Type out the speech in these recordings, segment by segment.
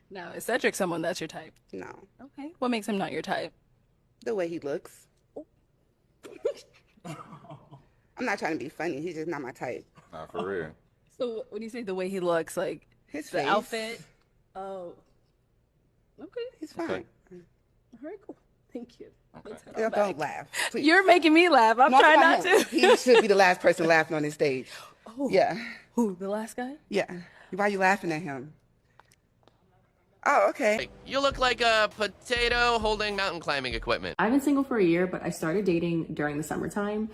Now, is Cedric someone that's your type? No. Okay. What makes him not your type? The way he looks. I'm not trying to be funny. He's just not my type. Nah, for real. So when you say the way he looks, like His the face. outfit. Oh. Okay. He's fine. Okay. All right, cool. Thank you. Let's head Yeah, on don't back. laugh. Please. You're making me laugh. I'm No, trying not not him. to. He should be the last person laughing on this stage. Oh. Yeah. Who, the last guy? Yeah. Why are you laughing at him? Oh, okay. You look like a potato holding mountain climbing equipment. I've been single for a year, but I started dating during the summertime.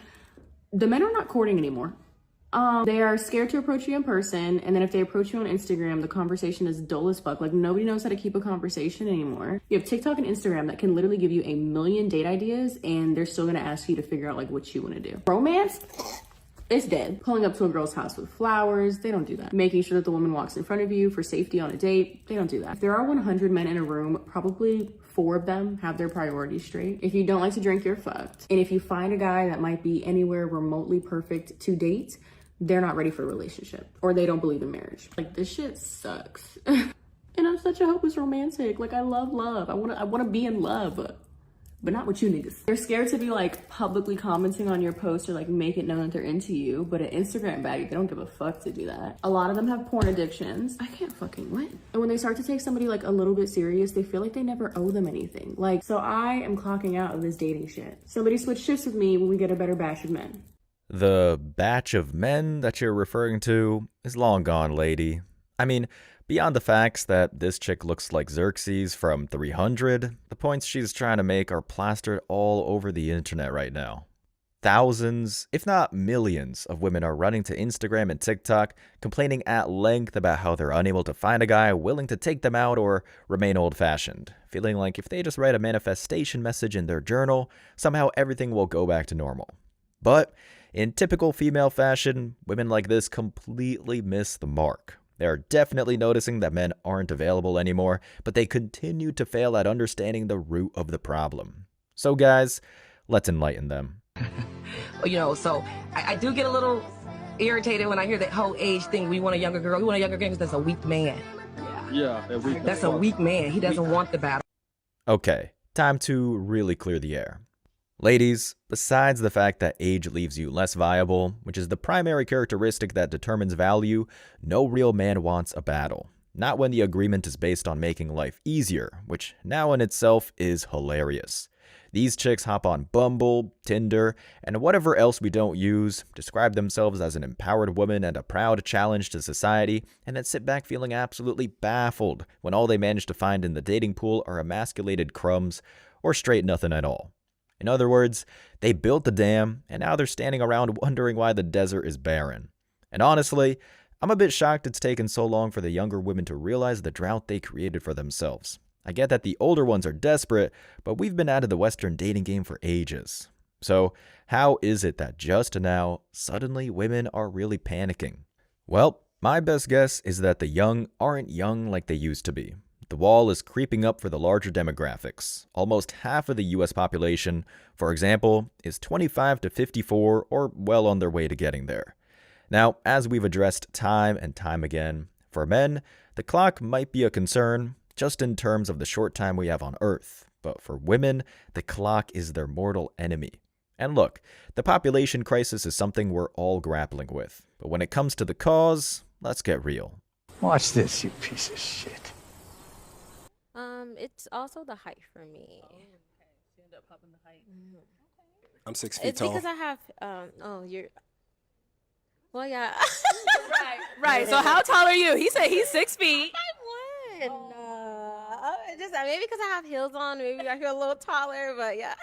The men are not courting anymore. They are scared to approach you in person, and then if they approach you on Instagram, the conversation is dull as fuck. Like, nobody knows how to keep a conversation anymore. You have TikTok and Instagram that can literally give you a million date ideas, and they're still gonna ask you to figure out like what you wanna do. Romance? It's dead. Pulling up to a girl's house with flowers, they don't do that. Making sure that the woman walks in front of you for safety on a date, they don't do that. If there are 100 men in a room, probably 4 of them have their priorities straight. If you don't like to drink, you're fucked. And if you find a guy that might be anywhere remotely perfect to date, they're not ready for a relationship, or they don't believe in marriage. Like, this shit sucks. And I'm such a hopeless romantic. Like, I love love. I wanna be in love, but not with you niggas. They're scared to be like publicly commenting on your post or like make it known that they're into you, but an Instagram bag, they don't give a fuck to do that. A lot of them have porn addictions. I can't fucking win. And when they start to take somebody like a little bit serious, they feel like they never owe them anything. Like, so I am clocking out of this dating shit. Somebody switch shifts with me when we get a better batch of men. The batch of men that you're referring to is long gone, lady. I mean, beyond the facts that this chick looks like Xerxes from 300, the points she's trying to make are plastered all over the internet right now. Thousands, if not millions, of women are running to Instagram and TikTok, complaining at length about how they're unable to find a guy willing to take them out or remain old-fashioned, feeling like if they just write a manifestation message in their journal, somehow everything will go back to normal. But in typical female fashion, women like this completely miss the mark. They are definitely noticing that men aren't available anymore, but they continue to fail at understanding the root of the problem. So guys, let's enlighten them. You know, so I do get a little irritated when I hear that whole age thing. We want a younger girl. We want a younger girl because that's a weak man. Yeah, That's a weak man. He doesn't want the battle. Okay, time to really clear the air. Ladies, besides the fact that age leaves you less viable, which is the primary characteristic that determines value, no real man wants a battle. Not when the agreement is based on making life easier, which now in itself is hilarious. These chicks hop on Bumble, Tinder, and whatever else we don't use, describe themselves as an empowered woman and a proud challenge to society, and then sit back feeling absolutely baffled when all they manage to find in the dating pool are emasculated crumbs or straight nothing at all. In other words, they built the dam, and now they're standing around wondering why the desert is barren. And honestly, I'm a bit shocked it's taken so long for the younger women to realize the drought they created for themselves. I get that the older ones are desperate, but we've been out of the Western dating game for ages. So how is it that just now, suddenly women are really panicking? Well, my best guess is that the young aren't young like they used to be. The wall is creeping up for the larger demographics. Almost half of the US population, for example, is 25 to 54 or well on their way to getting there. Now, as we've addressed time and time again, for men, the clock might be a concern just in terms of the short time we have on Earth. But for women, the clock is their mortal enemy. And look, the population crisis is something we're all grappling with. But when it comes to the cause, let's get real. Watch this, you piece of shit. It's also the height for me. You end up popping the height. I'm 6 feet It's tall. because I have you're well, yeah. Right. So how tall are you? He said he's 6 feet. I won. Just maybe because I have heels on, maybe I feel a little taller, but yeah.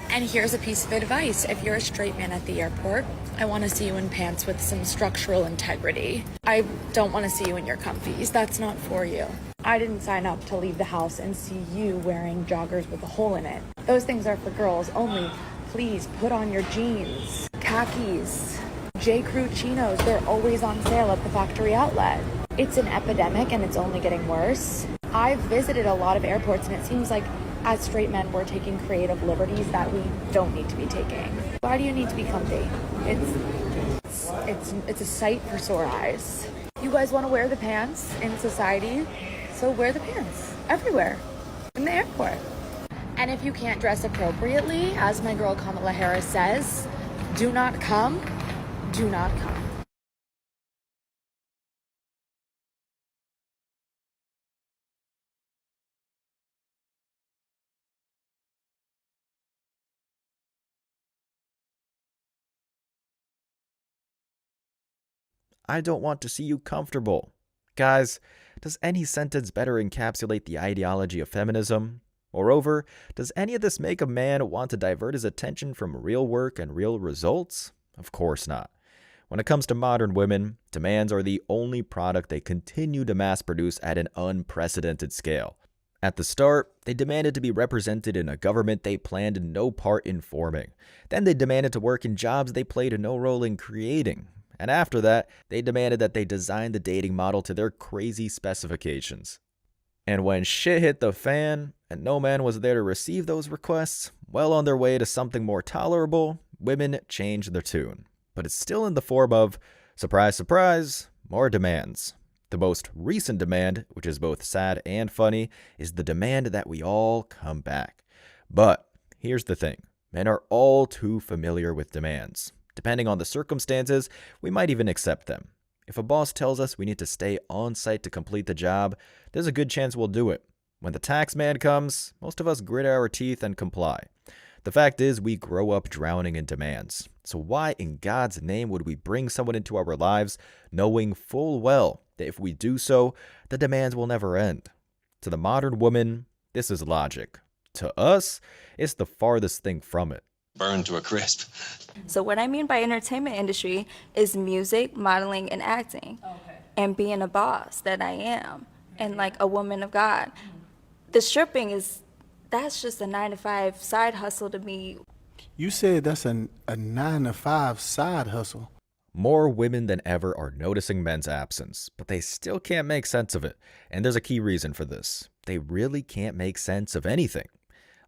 And here's a piece of advice. If you're a straight man at the airport, I want to see you in pants with some structural integrity. I don't want to see you in your comfies. That's not for you. I didn't sign up to leave the house and see you wearing joggers with a hole in it. Those things are for girls only. Please put on your jeans, khakis, J. Crew chinos. They're always on sale at the factory outlet. It's an epidemic and it's only getting worse. I've visited a lot of airports and it seems like as straight men, we're taking creative liberties that we don't need to be taking. Why do you need to be comfy? It's a sight for sore eyes. You guys want to wear the pants in society So wear the pants everywhere in the airport. And if you can't dress appropriately, as my girl Kamala Harris says, do not come. Do not come. I don't want to see you comfortable. Guys, does any sentence better encapsulate the ideology of feminism? Moreover, does any of this make a man want to divert his attention from real work and real results? Of course not. When it comes to modern women, demands are the only product they continue to mass produce at an unprecedented scale. At the start, they demanded to be represented in a government they planned no part in forming. Then they demanded to work in jobs they played no role in creating. And after that, they demanded that they design the dating model to their crazy specifications. And when shit hit the fan, and no man was there to receive those requests, well on their way to something more tolerable, women changed their tune. But it's still in the form of, surprise, surprise, more demands. The most recent demand, which is both sad and funny, is the demand that we all come back. But here's the thing, men are all too familiar with demands. Depending on the circumstances, we might even accept them. If a boss tells us we need to stay on site to complete the job, there's a good chance we'll do it. When the tax man comes, most of us grit our teeth and comply. The fact is, we grow up drowning in demands. So why in God's name would we bring someone into our lives knowing full well that if we do so, the demands will never end? To the modern woman, this is logic. To us, it's the farthest thing from it. Burned to a crisp. So what I mean by entertainment industry is music, modeling, and acting. Okay. And being a boss that I am, and like a woman of God. The stripping that's just a 9-to-5 side hustle to me. You said that's a 9-to-5 side hustle. More women than ever are noticing men's absence, but they still can't make sense of it. And there's a key reason for this. They really can't make sense of anything.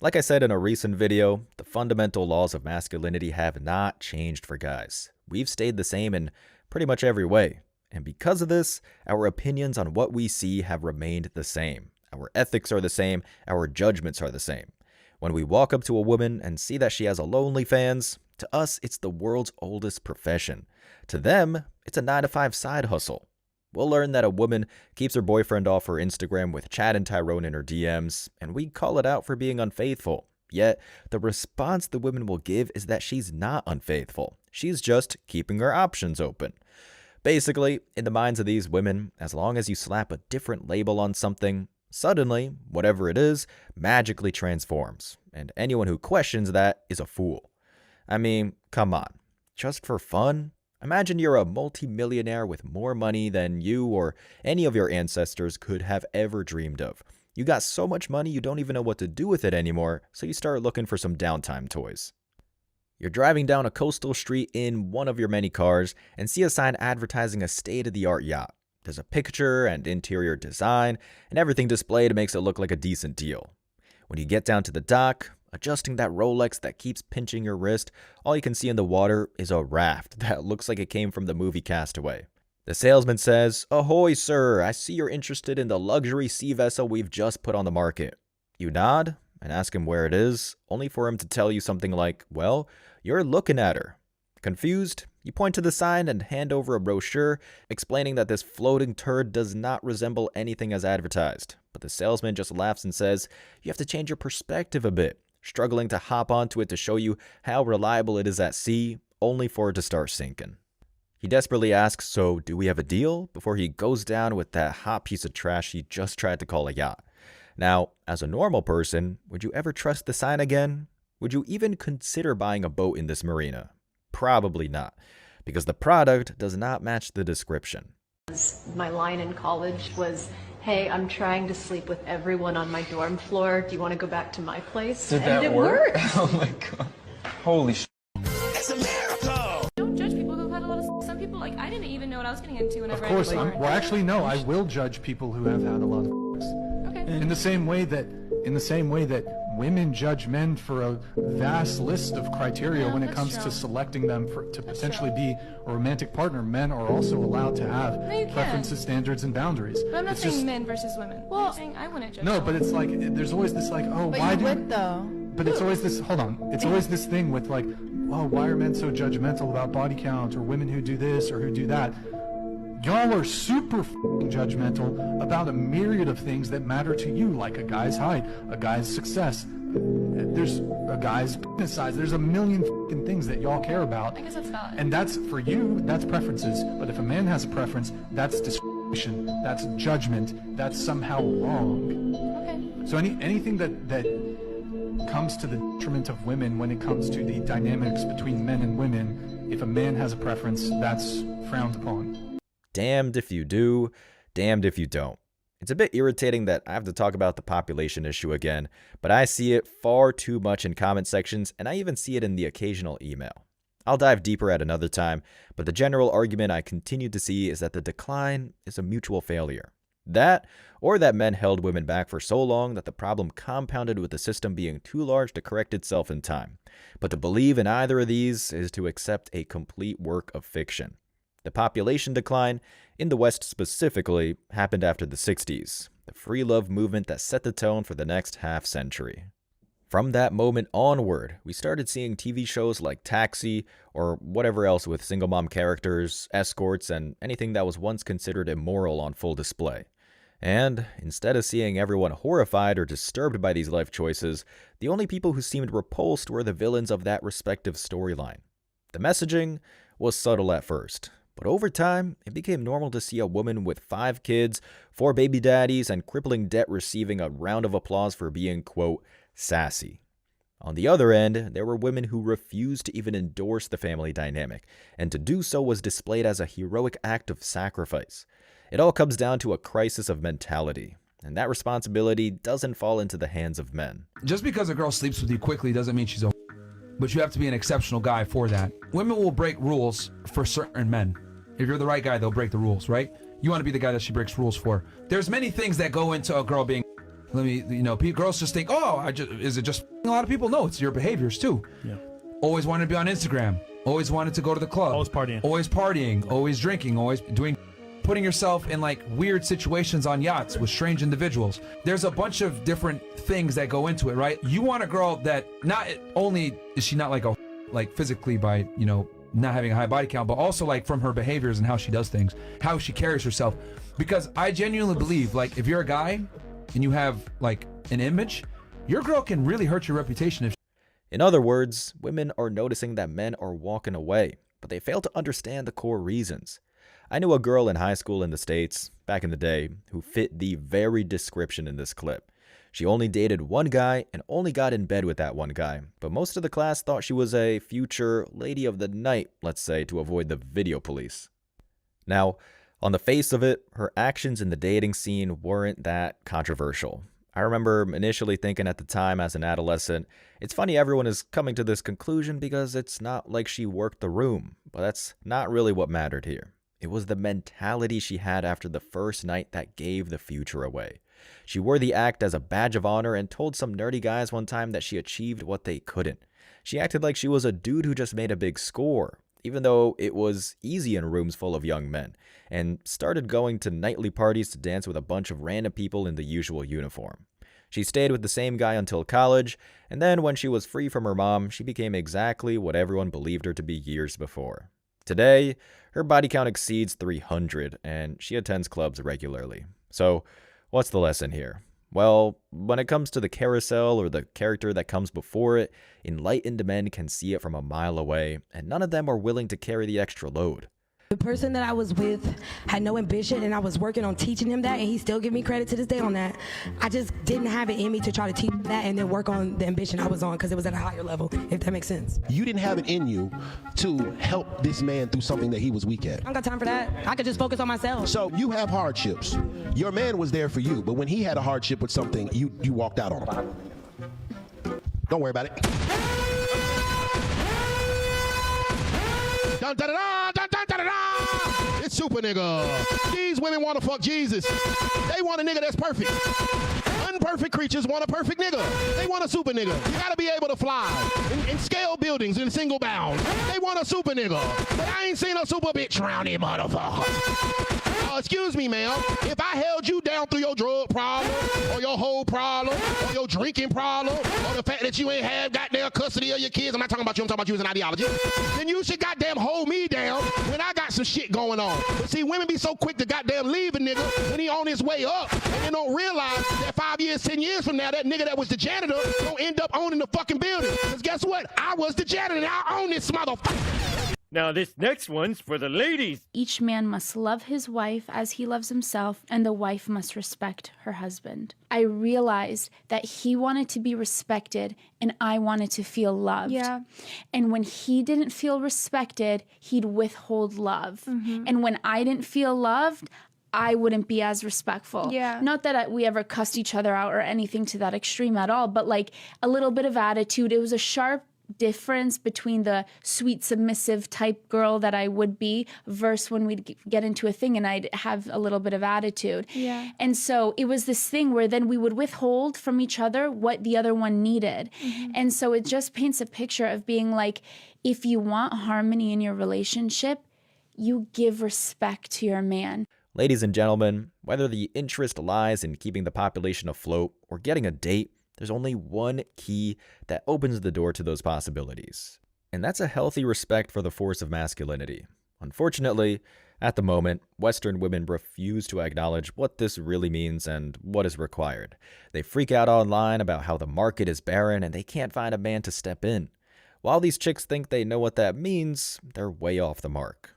Like I said in a recent video, the fundamental laws of masculinity have not changed for guys. We've stayed the same in pretty much every way. And because of this, our opinions on what we see have remained the same. Our ethics are the same, our judgments are the same. When we walk up to a woman and see that she has a OnlyFans, to us it's the world's oldest profession. To them, it's a 9-to-5 side hustle. We'll learn that a woman keeps her boyfriend off her Instagram with Chad and Tyrone in her DMs, and we call it out for being unfaithful. Yet, the response the women will give is that she's not unfaithful. She's just keeping her options open. Basically, in the minds of these women, as long as you slap a different label on something, suddenly, whatever it is, magically transforms. And anyone who questions that is a fool. I mean, come on. Just for fun? Imagine you're a multi-millionaire with more money than you or any of your ancestors could have ever dreamed of. You got so much money you don't even know what to do with it anymore, so you start looking for some downtime toys. You're driving down a coastal street in one of your many cars and see a sign advertising a state-of-the-art yacht. There's a picture and interior design, and everything displayed makes it look like a decent deal. When you get down to the dock, adjusting that Rolex that keeps pinching your wrist, all you can see in the water is a raft that looks like it came from the movie Castaway. The salesman says, "Ahoy, sir, I see you're interested in the luxury sea vessel we've just put on the market." You nod and ask him where it is, only for him to tell you something like, "Well, you're looking at her." Confused, you point to the sign and hand over a brochure explaining that this floating turd does not resemble anything as advertised. But the salesman just laughs and says, "You have to change your perspective a bit," struggling to hop onto it to show you how reliable it is at sea, only for it to start sinking. He desperately asks, "So do we have a deal?" before he goes down with that hot piece of trash he just tried to call a yacht. Now, as a normal person, would you ever trust the sign again? Would you even consider buying a boat in this marina? Probably not, because the product does not match the description. My line in college was, "Hey, I'm trying to sleep with everyone on my dorm floor. Do you want to go back to my place?" Did and that it work? worked. Oh my god. Holy sh**. Don't judge people who've had a lot of. Some people, like, I didn't even know what I was getting into whenever Of course, I well, actually, no. I will judge people who have had a lot of. Okay. In the same way that women judge men for a vast list of criteria when it comes to selecting them to potentially be a romantic partner. Men are also allowed to have preferences, standards, and boundaries. But I'm not saying men versus women. Well, I'm saying I wouldn't judge. No, but it's like there's always this like, oh, but why you do would though? But it's always this. Hold on. It's always this thing with like, oh, why are men so judgmental about body count or women who do this or who do that? Y'all are super f***ing judgmental about a myriad of things that matter to you, like a guy's height, a guy's success, there's a guy's penis size. There's a million f***ing things that y'all care about. I guess that's valid. And that's, for you, that's preferences. But if a man has a preference, that's discrimination, that's judgment, that's somehow wrong. Okay. So anything that comes to the detriment of women when it comes to the dynamics between men and women, if a man has a preference, that's frowned upon. Damned if you do, damned if you don't. It's a bit irritating that I have to talk about the population issue again, but I see it far too much in comment sections, and I even see it in the occasional email. I'll dive deeper at another time, but the general argument I continue to see is that the decline is a mutual failure. That, or that men held women back for so long that the problem compounded with the system being too large to correct itself in time. But to believe in either of these is to accept a complete work of fiction. The population decline, in the West specifically, happened after the 60s, the free love movement that set the tone for the next half-century. From that moment onward, we started seeing TV shows like Taxi, or whatever else with single mom characters, escorts, and anything that was once considered immoral on full display. And, instead of seeing everyone horrified or disturbed by these life choices, the only people who seemed repulsed were the villains of that respective storyline. The messaging was subtle at first, but over time, it became normal to see a woman with 5 kids, 4 baby daddies, and crippling debt receiving a round of applause for being, quote, sassy. On the other end, there were women who refused to even endorse the family dynamic, and to do so was displayed as a heroic act of sacrifice. It all comes down to a crisis of mentality, and that responsibility doesn't fall into the hands of men. Just because a girl sleeps with you quickly doesn't mean she's a but you have to be an exceptional guy for that. Women will break rules for certain men. If you're the right guy, they'll break the rules, right? You want to be the guy that she breaks rules for. There's many things that go into a girl being, girls just think, is it just a lot of people? No, it's your behaviors too. Yeah. Always wanted to be on Instagram. Always wanted to go to the club. Always partying. Always partying. Always drinking. Always putting yourself in like weird situations on yachts with strange individuals. There's a bunch of different things that go into it, right? You want a girl that not only is she not like physically by, not having a high body count, but also like from her behaviors and how she does things, how she carries herself. Because I genuinely believe, like, if you're a guy and you have like an image, your girl can really hurt your reputation. In other words, women are noticing that men are walking away, but they fail to understand the core reasons. I knew a girl in high school in the States, back in the day, who fit the very description in this clip. She only dated one guy and only got in bed with that one guy, but most of the class thought she was a future lady of the night, let's say, to avoid the video police. Now, on the face of it, her actions in the dating scene weren't that controversial. I remember initially thinking at the time as an adolescent, it's funny everyone is coming to this conclusion because it's not like she worked the room, but that's not really what mattered here. It was the mentality she had after the first night that gave the future away. She wore the act as a badge of honor and told some nerdy guys one time that she achieved what they couldn't. She acted like she was a dude who just made a big score, even though it was easy in rooms full of young men, and started going to nightly parties to dance with a bunch of random people in the usual uniform. She stayed with the same guy until college, and then when she was free from her mom, she became exactly what everyone believed her to be years before. Today, her body count exceeds 300, and she attends clubs regularly. So, what's the lesson here? Well, when it comes to the carousel or the character that comes before it, enlightened men can see it from a mile away, and none of them are willing to carry the extra load. The person that I was with had no ambition, and I was working on teaching him that, and he still give me credit to this day on that. I just didn't have it in me to try to teach him that and then work on the ambition I was on because it was at a higher level, if that makes sense. You didn't have it in you to help this man through something that he was weak at. I don't got time for that. I could just focus on myself. So you have hardships. Your man was there for you, but when he had a hardship with something, you walked out on him. Don't worry about it. Dun, da, da, da, dun, dun, da, da, da. It's super nigga. These women want to fuck Jesus. They want a nigga that's perfect. Unperfect. perfect creatures want a perfect nigga. They want a super nigga. You gotta be able to fly and scale buildings in single bounds. They want a super nigga. But I ain't seen a super bitch round here, motherfucker. Excuse me, ma'am. If I held you down through your drug problem, or your whole problem, or your drinking problem, or the fact that you ain't had goddamn custody of your kids, I'm not talking about you, I'm talking about you as an ideology, then you should goddamn hold me down when I got some shit going on. But see, women be so quick to goddamn leave a nigga when he on his way up, and they don't realize that 5 years, 10 years from now, that nigga that was the janitor gonna end up owning the fucking building. Because guess what? I was the janitor, and I own this motherfucker. Now this next one's for the ladies. Each man must love his wife as he loves himself, and the wife must respect her husband. I realized that he wanted to be respected and I wanted to feel loved. Yeah. And when he didn't feel respected, he'd withhold love. And when I didn't feel loved, I wouldn't be as respectful. Yeah. Not that we ever cussed each other out or anything to that extreme at all, but like a little bit of attitude. It was a sharp difference between the sweet submissive type girl that I would be versus when we'd get into a thing and I'd have a little bit of attitude. Yeah. And so it was this thing where then we would withhold from each other what the other one needed. And so it just paints a picture of being like, if you want harmony in your relationship, you give respect to your man. Ladies and gentlemen, whether the interest lies in keeping the population afloat or getting a date, there's only one key that opens the door to those possibilities. And that's a healthy respect for the force of masculinity. Unfortunately, at the moment, Western women refuse to acknowledge what this really means and what is required. They freak out online about how the market is barren and they can't find a man to step in. While these chicks think they know what that means, they're way off the mark.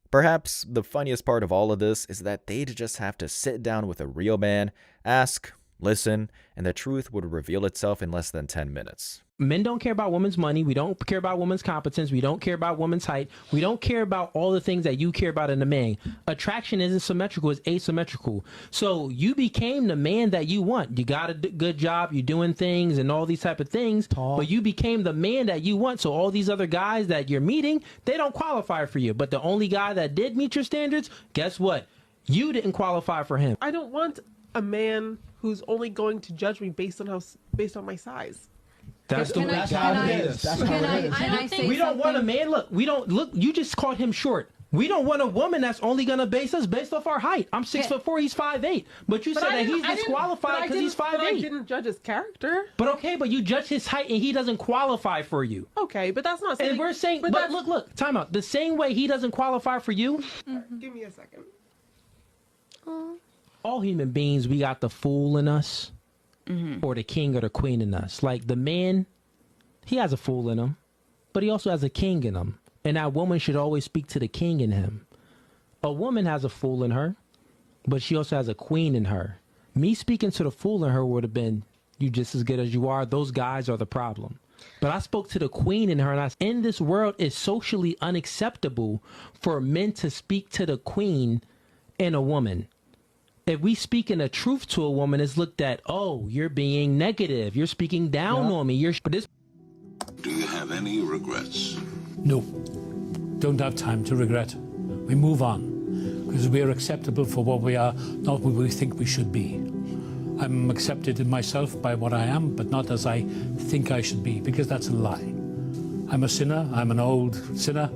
Perhaps the funniest part of all of this is that they'd just have to sit down with a real man, ask, listen, and the truth would reveal itself in less than 10 minutes. Men don't care about women's money. We don't care about women's competence. We don't care about women's height. We don't care about all the things that you care about in a man. Attraction isn't symmetrical, it's asymmetrical. So you became the man that you want. You got a good job, you're doing things and all these type of things, but you became the man that you want. So all these other guys that you're meeting, they don't qualify for you. But the only guy that did meet your standards, guess what? You didn't qualify for him. I don't want a man who's only going to judge me based on my size. That's how it is. We don't want a man. Look. You just called him short. We don't want a woman that's only gonna base us based off our height. I'm 6'4", he's 5'8". But you said that he's disqualified because he's 5'8". I didn't judge his character. But okay, but you judge his height and he doesn't qualify for you. Okay, but that's not. And we're saying, but look, time out. The same way he doesn't qualify for you. Give me a second. All human beings, we got the fool in us, or the king or the queen in us. Like the man, he has a fool in him, but he also has a king in him. And that woman should always speak to the king in him. A woman has a fool in her, but she also has a queen in her. Me speaking to the fool in her would have been, you just as good as you are. Those guys are the problem. But I spoke to the queen in her, and in this world, it's socially unacceptable for men to speak to the queen in a woman. If we speak in the truth to a woman, it's looked at, oh, you're being negative. You're speaking down on me. Do you have any regrets? No. Don't have time to regret. We move on. Because we are acceptable for what we are, not what we think we should be. I'm accepted in myself by what I am, but not as I think I should be, because that's a lie. I'm a sinner. I'm an old sinner.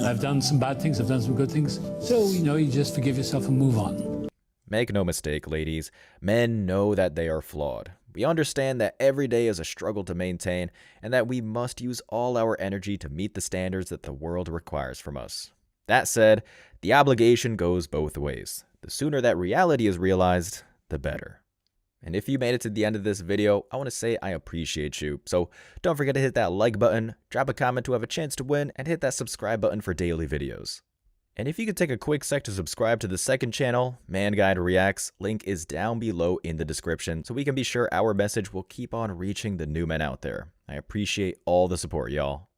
I've done some bad things. I've done some good things. So, you just forgive yourself and move on. Make no mistake, ladies, men know that they are flawed. We understand that every day is a struggle to maintain and that we must use all our energy to meet the standards that the world requires from us. That said, the obligation goes both ways. The sooner that reality is realized, the better. And if you made it to the end of this video, I want to say I appreciate you. So don't forget to hit that like button, drop a comment to have a chance to win, and hit that subscribe button for daily videos. And if you could take a quick sec to subscribe to the second channel, Man Guide Reacts, link is down below in the description so we can be sure our message will keep on reaching the new men out there. I appreciate all the support, y'all.